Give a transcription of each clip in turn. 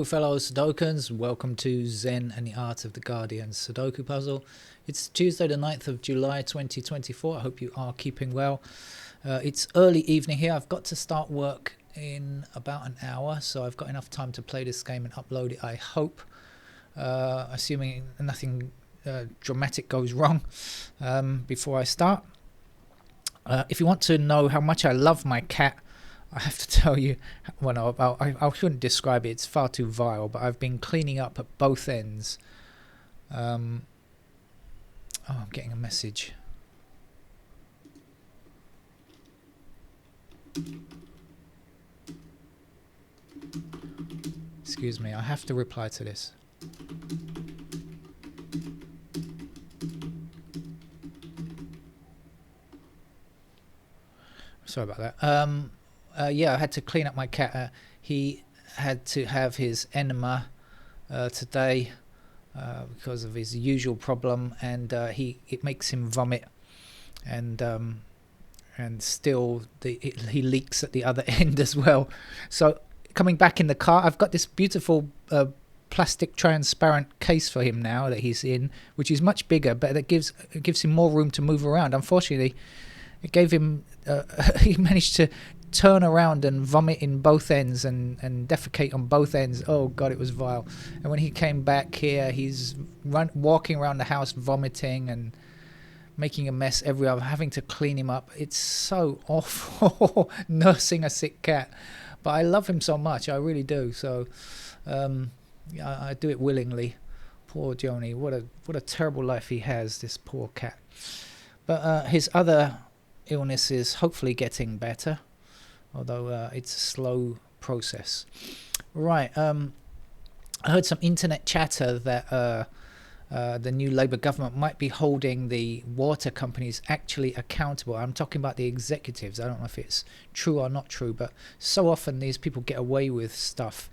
Hello fellow Sudokans, welcome to Zen and the Art of the Guardian Sudoku puzzle. It's Tuesday the 9th of July 2024. I hope you are keeping well. It's early evening here. I've got to start work in about an hour, so I've got enough time to play this game and upload it, I hope. Assuming nothing dramatic goes wrong before I start. If you want to know how much I love my cat, I have to tell you, well, I shouldn't describe it, it's far too vile, but I've been cleaning up at both ends. I'm getting a message. Excuse me, I have to reply to this. Sorry about that. Yeah, I had to clean up my cat. He had to have his enema today because of his usual problem, and it makes him vomit, and still he leaks at the other end as well. So coming back in the car, I've got this beautiful plastic transparent case for him now that he's in, which is much bigger, but it gives him more room to move around. Unfortunately, it gave him he managed to turn around and vomit in both ends and defecate on both ends. Oh god, it was vile. And when he came back here, he's walking around the house vomiting and making a mess everywhere. I'm having to clean him up. It's so awful nursing a sick cat, but I love him so much, I really do. So I do it willingly. Poor Joni, what a terrible life he has, this poor cat. But his other illness is hopefully getting better, although it's a slow process. Right, I heard some internet chatter that the new Labour government might be holding the water companies actually accountable. I'm talking about the executives. I don't know if it's true or not true, but so often these people get away with stuff.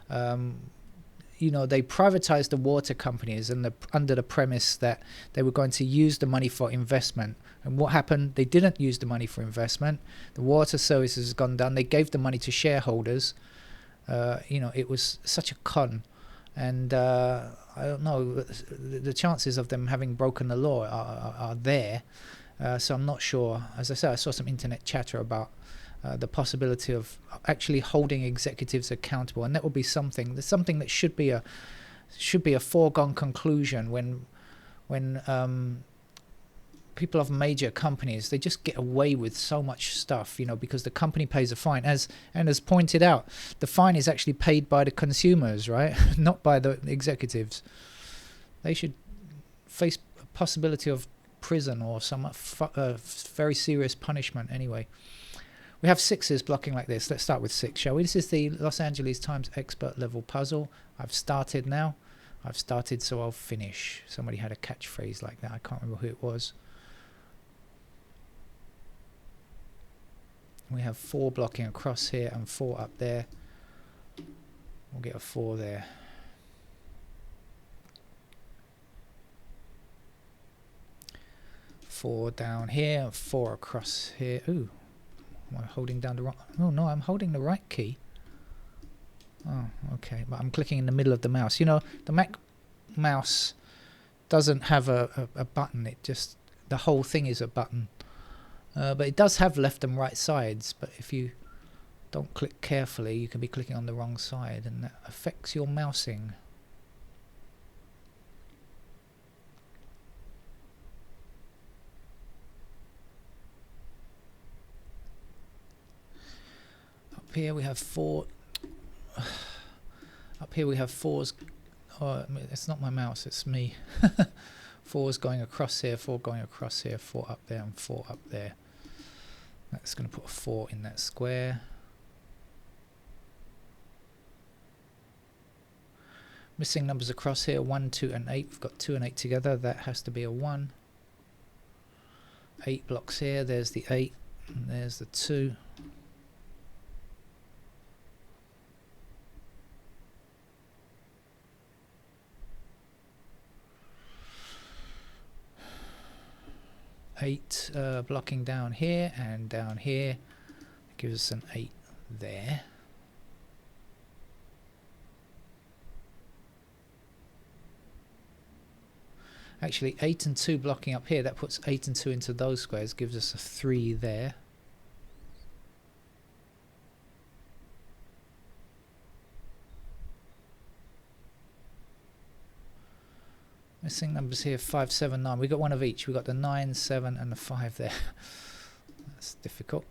They privatized the water companies under the premise that they were going to use the money for investment. And what happened? They didn't use the money for investment. The water services has gone down. They gave the money to shareholders. It was such a con. And I don't know, the chances of them having broken the law are there. So I'm not sure. As I said, I saw some internet chatter about the possibility of actually holding executives accountable, and that would be something that should be a foregone conclusion when people of major companies, they just get away with so much stuff, because the company pays a fine. As pointed out, the fine is actually paid by the consumers, right? Not by the executives. They should face a possibility of prison or some very serious punishment anyway. We have sixes blocking like this. Let's start with 6, shall we? This is the Los Angeles Times expert level puzzle. I've started now. So I'll finish. Somebody had a catchphrase like that. I can't remember who it was. We have 4 blocking across here and 4 up there. We'll get a 4 there. Four down here, 4 across here. Ooh. Am I holding down the wrong? Oh no, I'm holding the right key. Oh, okay, but I'm clicking in the middle of the mouse. The Mac mouse doesn't have a button. It just, the whole thing is a button. But it does have left and right sides. But if you don't click carefully, you can be clicking on the wrong side, and that affects your mousing. Up here we have 4. Up here we have 4s. Oh, it's not my mouse, it's me. 4s going across here, 4 going across here, 4 up there, and 4 up there. That's going to put a 4 in that square. Missing numbers across here, 1, 2, and 8. We've got 2 and 8 together. That has to be a 1. 8 blocks here. There's the 8, and there's the 2. Eight blocking down here and down here. It gives us an 8 there. Actually, 8 and 2 blocking up here, that puts 8 and 2 into those squares, gives us a 3 there. Missing numbers here, 5, 7, 9. We got one of each. We got the 9, 7 and the 5 there. That's difficult.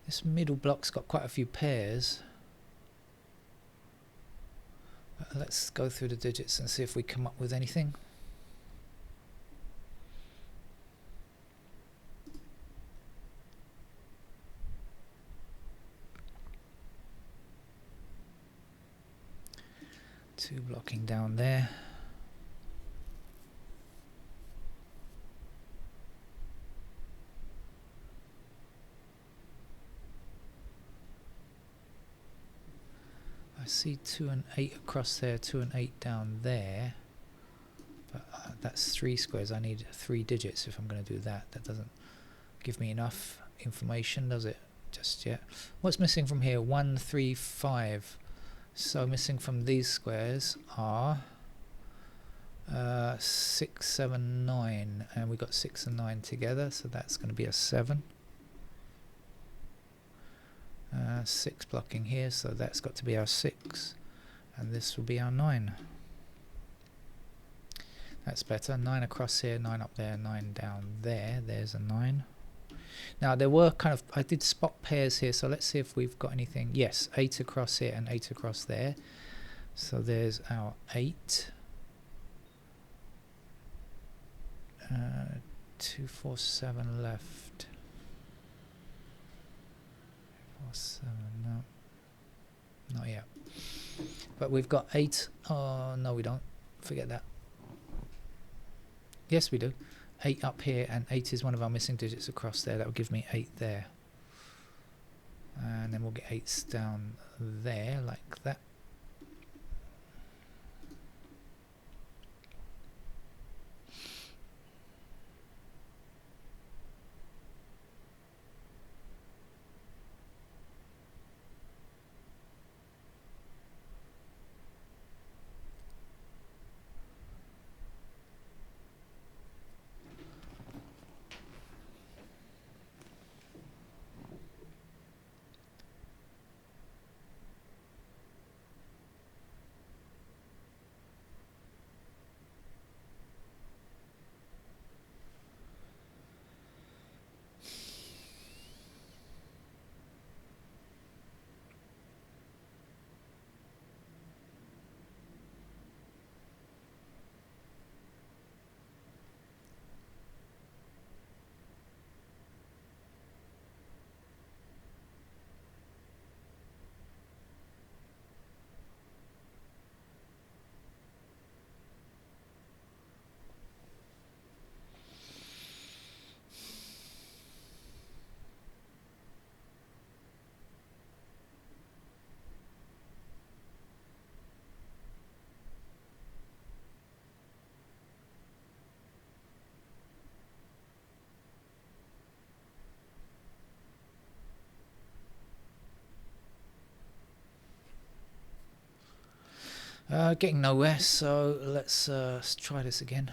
This middle block's got quite a few pairs. Let's go through the digits and see if we come up with anything. Two blocking down there. I see 2 and 8 across there, 2 and 8 down there, but that's 3 squares. I need 3 digits if I'm going to do that. That doesn't give me enough information, does it, just yet? What's missing from here? 1, 3, 5. So missing from these squares are 6, 7, 9, and we got 6 and 9 together, so that's going to be a 7. 6 blocking here, so that's got to be our 6, and this will be our 9. That's better. 9 across here, 9 up there, 9 down there. There's a 9. Now there were I did spot pairs here, so let's see if we've got anything. Yes, 8 across here and 8 across there. So there's our 8. 2, 4, 7 left. 4, 7, no, not yet. But we've got 8. Oh no, we don't. Forget that. Yes, we do. 8 up here, and 8 is one of our missing digits across there. That will give me 8 there. And then we'll get 8s down there, like that. Getting nowhere, so let's try this again.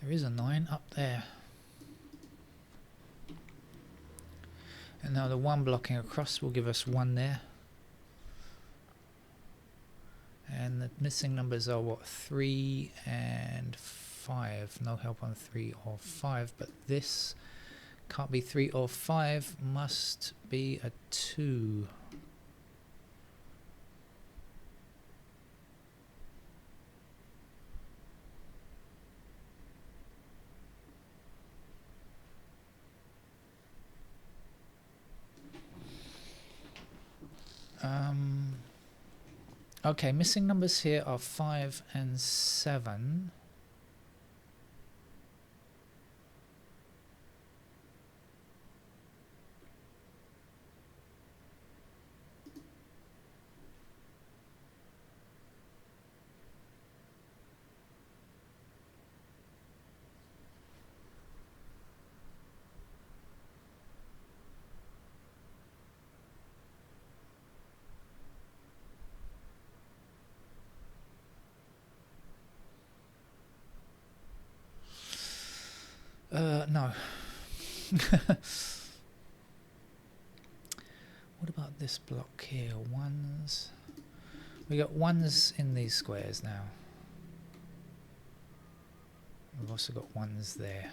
There is a 9 up there. And now the 1 blocking across will give us 1 there. And the missing numbers are what? 3 and 5. No help on 3 or 5, but this can't be 3 or 5, must be a 2. Okay, missing numbers here are 5 and 7. No. What about this block here? 1s. We got 1s in these squares now. We've also got 1s there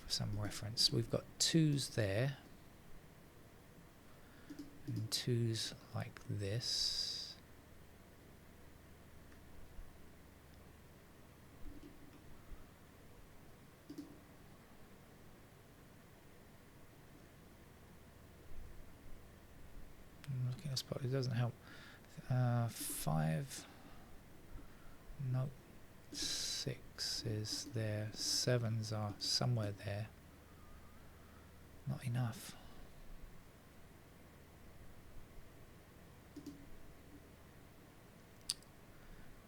for some reference. We've got 2s there. And 2s like this. Looking at this spot, it doesn't help. 5, no, 6 is there, 7s are somewhere there. Not enough.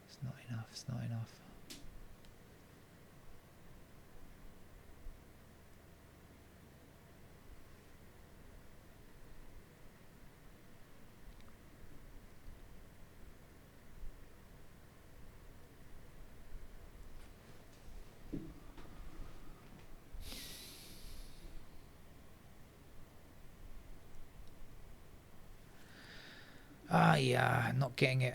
It's not enough, it's not enough. Yeah, not getting it.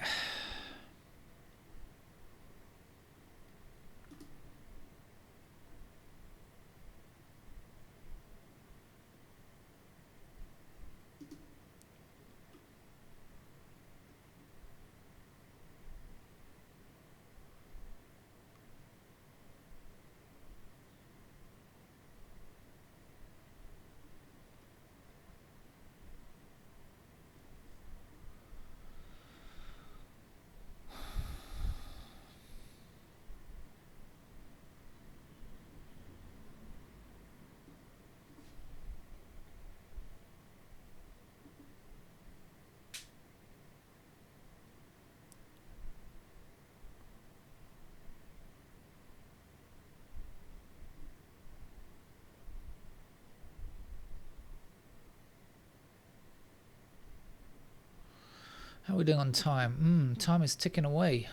How are we doing on time? Time is ticking away.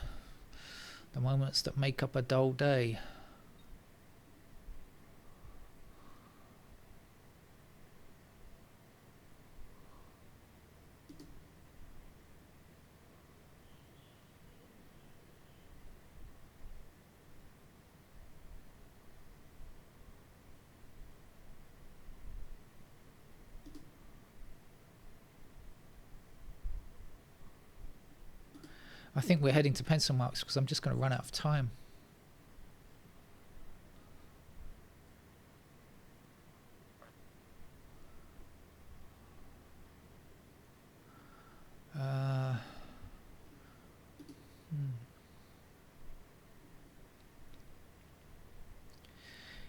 The moments that make up a dull day. I think we're heading to pencil marks because I'm just going to run out of time.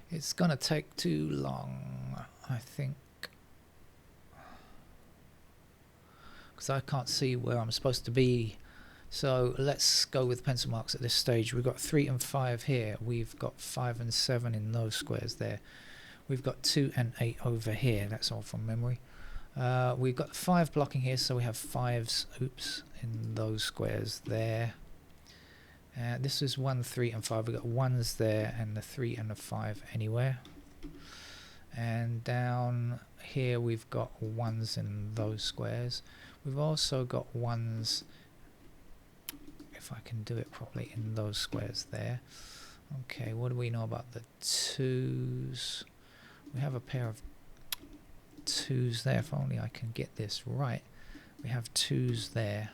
It's going to take too long, I think, because I can't see where I'm supposed to be. So let's go with pencil marks at this stage. We've got 3 and 5 here. We've got 5 and 7 in those squares there. We've got 2 and 8 over here. That's all from memory. We've got 5 blocking here, so we have 5s, oops, in those squares there. This is 1, 3 and 5. We've got 1s there and the 3 and the 5 anywhere. And down here we've got 1s in those squares. We've also got 1s, if I can do it properly, in those squares there. Okay, what do we know about the 2s? We have a pair of 2s there. If only I can get this right. We have 2s there.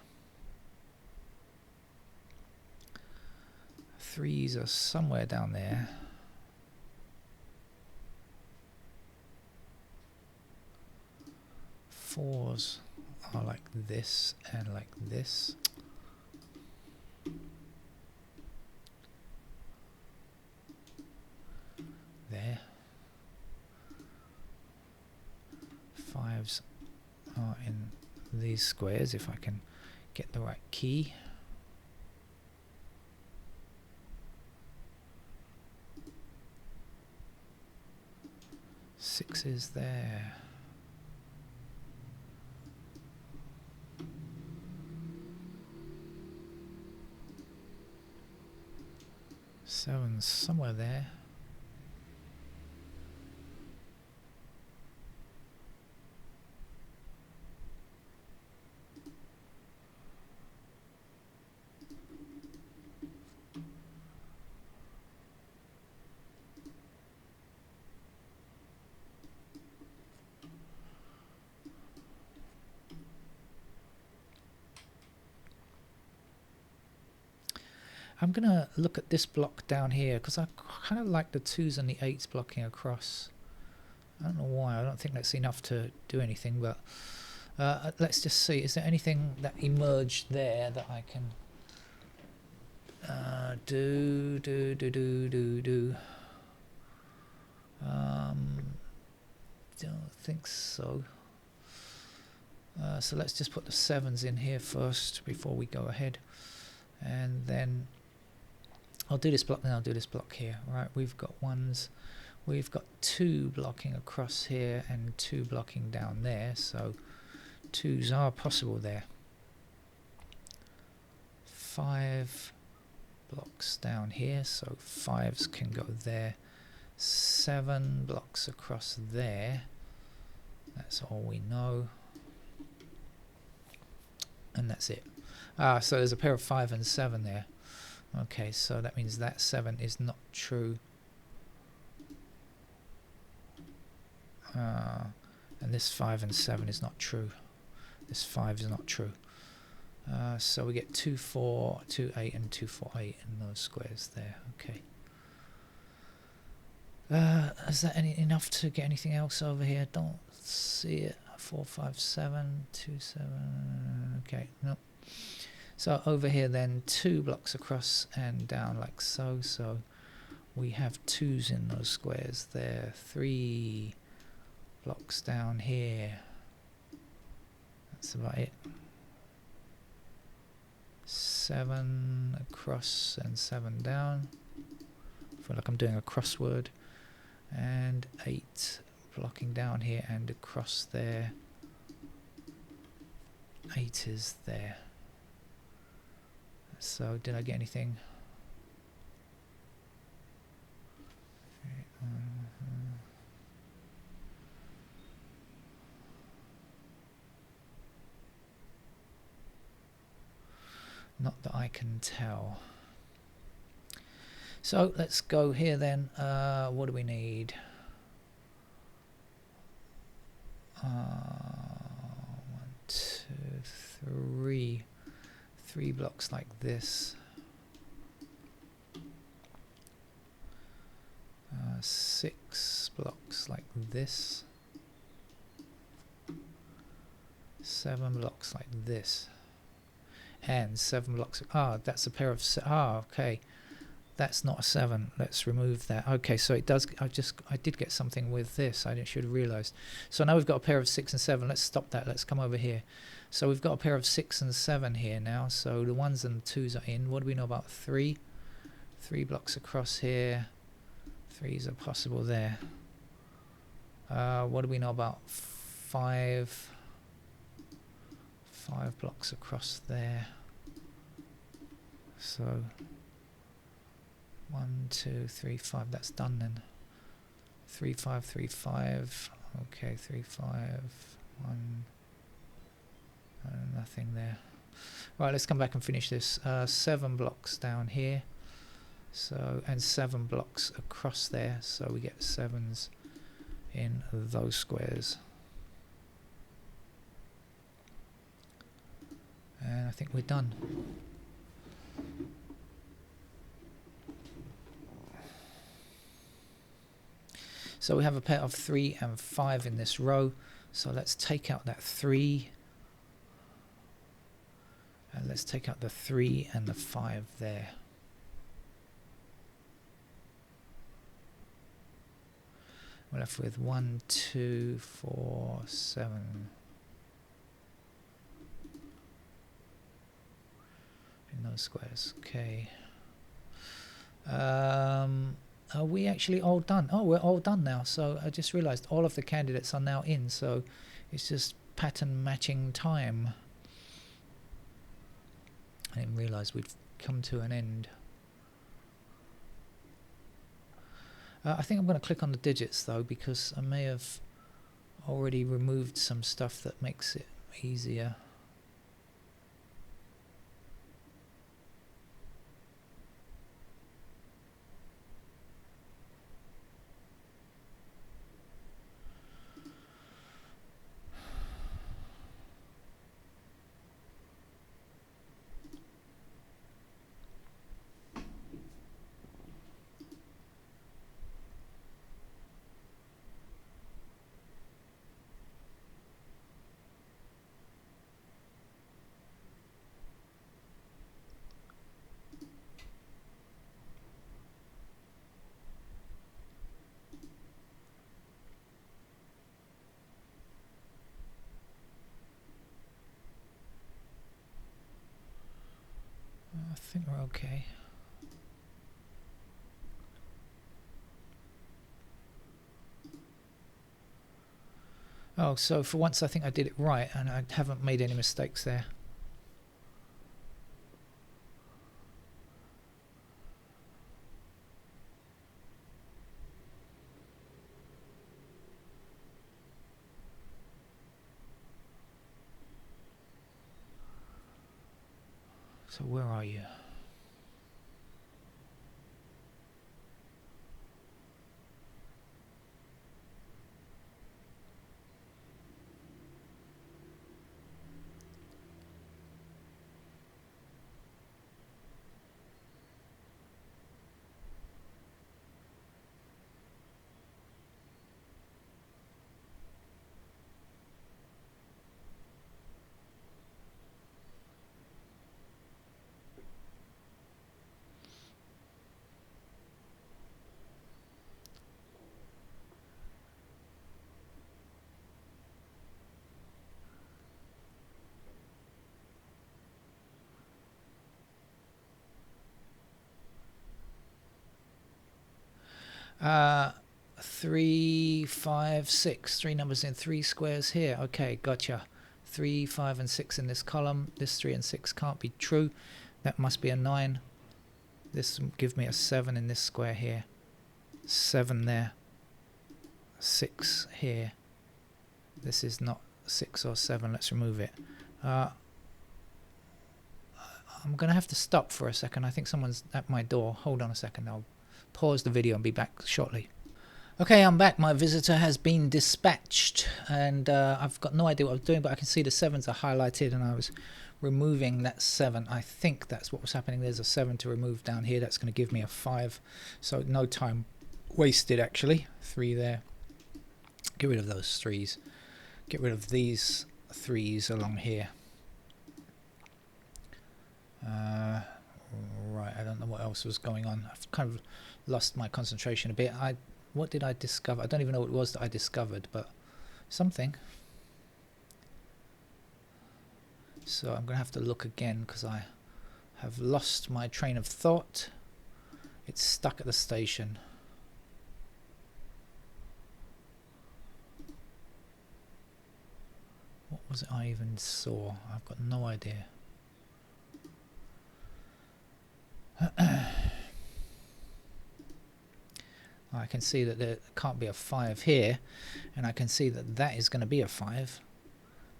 3s are somewhere down there. Fours are like this and like this. There. 5s are in these squares, if I can get the right key. Sixes there. Sevens somewhere there. I'm going to look at this block down here because I kind of like the 2s and the 8s blocking across. I don't know why. I don't think that's enough to do anything, but let's just see. Is there anything that emerged there that I can do? Don't think so. So let's just put the 7s in here first before we go ahead, and then I'll do this block, then I'll do this block here. Right, we've got 1s, we've got 2 blocking across here and 2 blocking down there, so 2s are possible there. 5 blocks down here, so 5s can go there. 7 blocks across there, that's all we know, and that's it. So there's a pair of 5 and 7 there. Okay, so that means that 7 is not true. And this 5 and 7 is not true. This 5 is not true. So we get 2, 4, 2, 8 and 2, 4, 8 in those squares there. Okay. Is that enough to get anything else over here? Don't see it. 4, 5, 7, 2, 7. Okay, no. So over here then 2 blocks across and down like so. So we have 2s in those squares there. 3 blocks down here. That's about it. 7 across and 7 down. I feel like I'm doing a crossword. And 8 blocking down here and across there. 8 is there. So did I get anything? Not that I can tell. So let's go here then. What do we need? 1, 2, 3. 3 blocks like this. 6 blocks like this. 7 blocks like this. And 7 blocks. That's a pair of. Okay. That's not a 7. Let's remove that. Okay, so it does. I did get something with this. I should have realized. So now we've got a pair of 6 and 7. Let's stop that. Let's come over here. So we've got a pair of 6 and 7 here now. So the 1s and 2s are in. What do we know about 3? 3 blocks across here. 3s are possible there. What do we know about 5? 5 blocks across there. So 1, 2, 3, 5. That's done then. 3, 5, 3, 5. Okay, 3, 5, 1. Nothing there. Right, let's come back and finish this. 7 blocks down here. So, and 7 blocks across there. So we get 7s in those squares. And I think we're done. So we have a pair of 3 and 5 in this row. So let's take out that 3. And let's take out the 3 and the 5 there. We're left with 1, 2, 4, 7. In those squares. Okay. Are we actually all done? Oh, we're all done now. So I just realized all of the candidates are now in. So it's just pattern matching time. I didn't realize we'd come to an end. I think I'm going to click on the digits though, because I may have already removed some stuff that makes it easier. I think we're okay. Oh, so for once I think I did it right and I haven't made any mistakes there. So where are you? Uh, 3, 5, 6. 3 numbers in 3 squares here. Okay, gotcha. 3, 5 and 6 in this column. This 3 and 6 can't be true. That must be a 9. This will give me a 7 in this square here. 7 there. 6 here. This is not 6 or 7. Let's remove it. I'm going to have to stop for a second. I think someone's at my door. Hold on a second. I'll pause the video and be back shortly. Okay, I'm back. My visitor has been dispatched and I've got no idea what I was doing, but I can see the 7s are highlighted and I was removing that 7. I think that's what was happening. There's a 7 to remove down here. That's going to give me a 5. So no time wasted actually. 3 there. Get rid of those 3s. Get rid of these 3s along here. Right, I don't know what else was going on. I've kind of lost my concentration a bit. What did I discover? I don't even know what it was that I discovered, but something. So I'm going to have to look again because I have lost my train of thought. It's stuck at the station. What was it I even saw? I've got no idea. can see that there can't be a 5 here, and I can see that that is going to be a 5.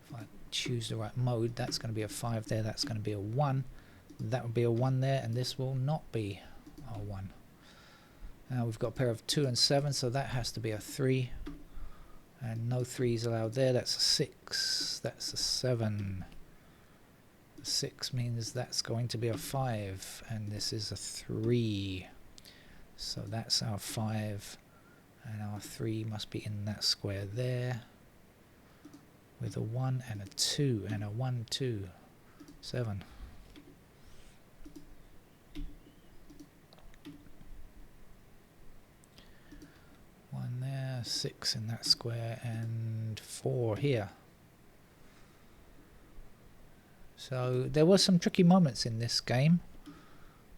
If I choose the right mode, that's going to be a 5 there, that's going to be a 1, that would be a 1 there, and this will not be a 1. Now we've got a pair of 2 and 7, so that has to be a 3, and no 3s allowed there. That's a 6, that's a 7. 6 means that's going to be a 5, and this is a 3, so that's our 5, and our 3 must be in that square there with a 1 and a 2 and a 1 2 7. One there, 6 in that square, and 4 here. So there were some tricky moments in this game,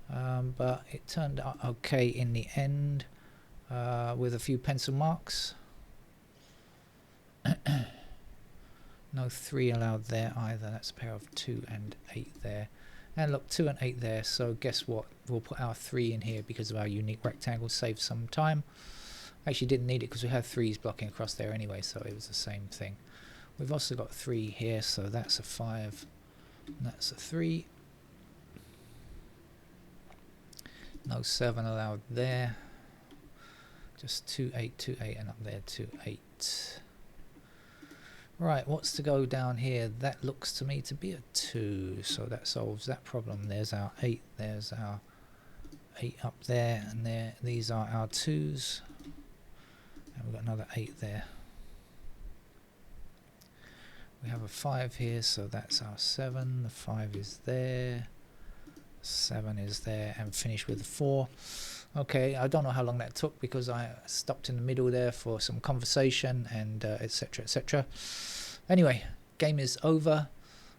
but it turned out okay in the end, with a few pencil marks. No 3 allowed there either. That's a pair of 2 and 8 there. And look, 2 and 8 there, so guess what? We'll put our 3 in here because of our unique rectangle, save some time. Actually didn't need it because we had 3s blocking across there anyway, so it was the same thing. We've also got 3 here, so that's a 5, and that's a 3. No 7 allowed there. Just 2 8 2 8, and up there 2 8. Right, what's to go down here? That looks to me to be a 2, so that solves that problem. There's our 8, there's our 8 up there, and there. These are our 2s. And we've got another 8 there. We have a 5 here, so that's our 7. The 5 is there. 7 is there, and finish with a 4. Okay, I don't know how long that took because I stopped in the middle there for some conversation and etc. etc. Anyway, game is over,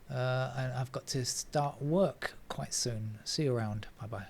and I've got to start work quite soon. See you around. Bye bye.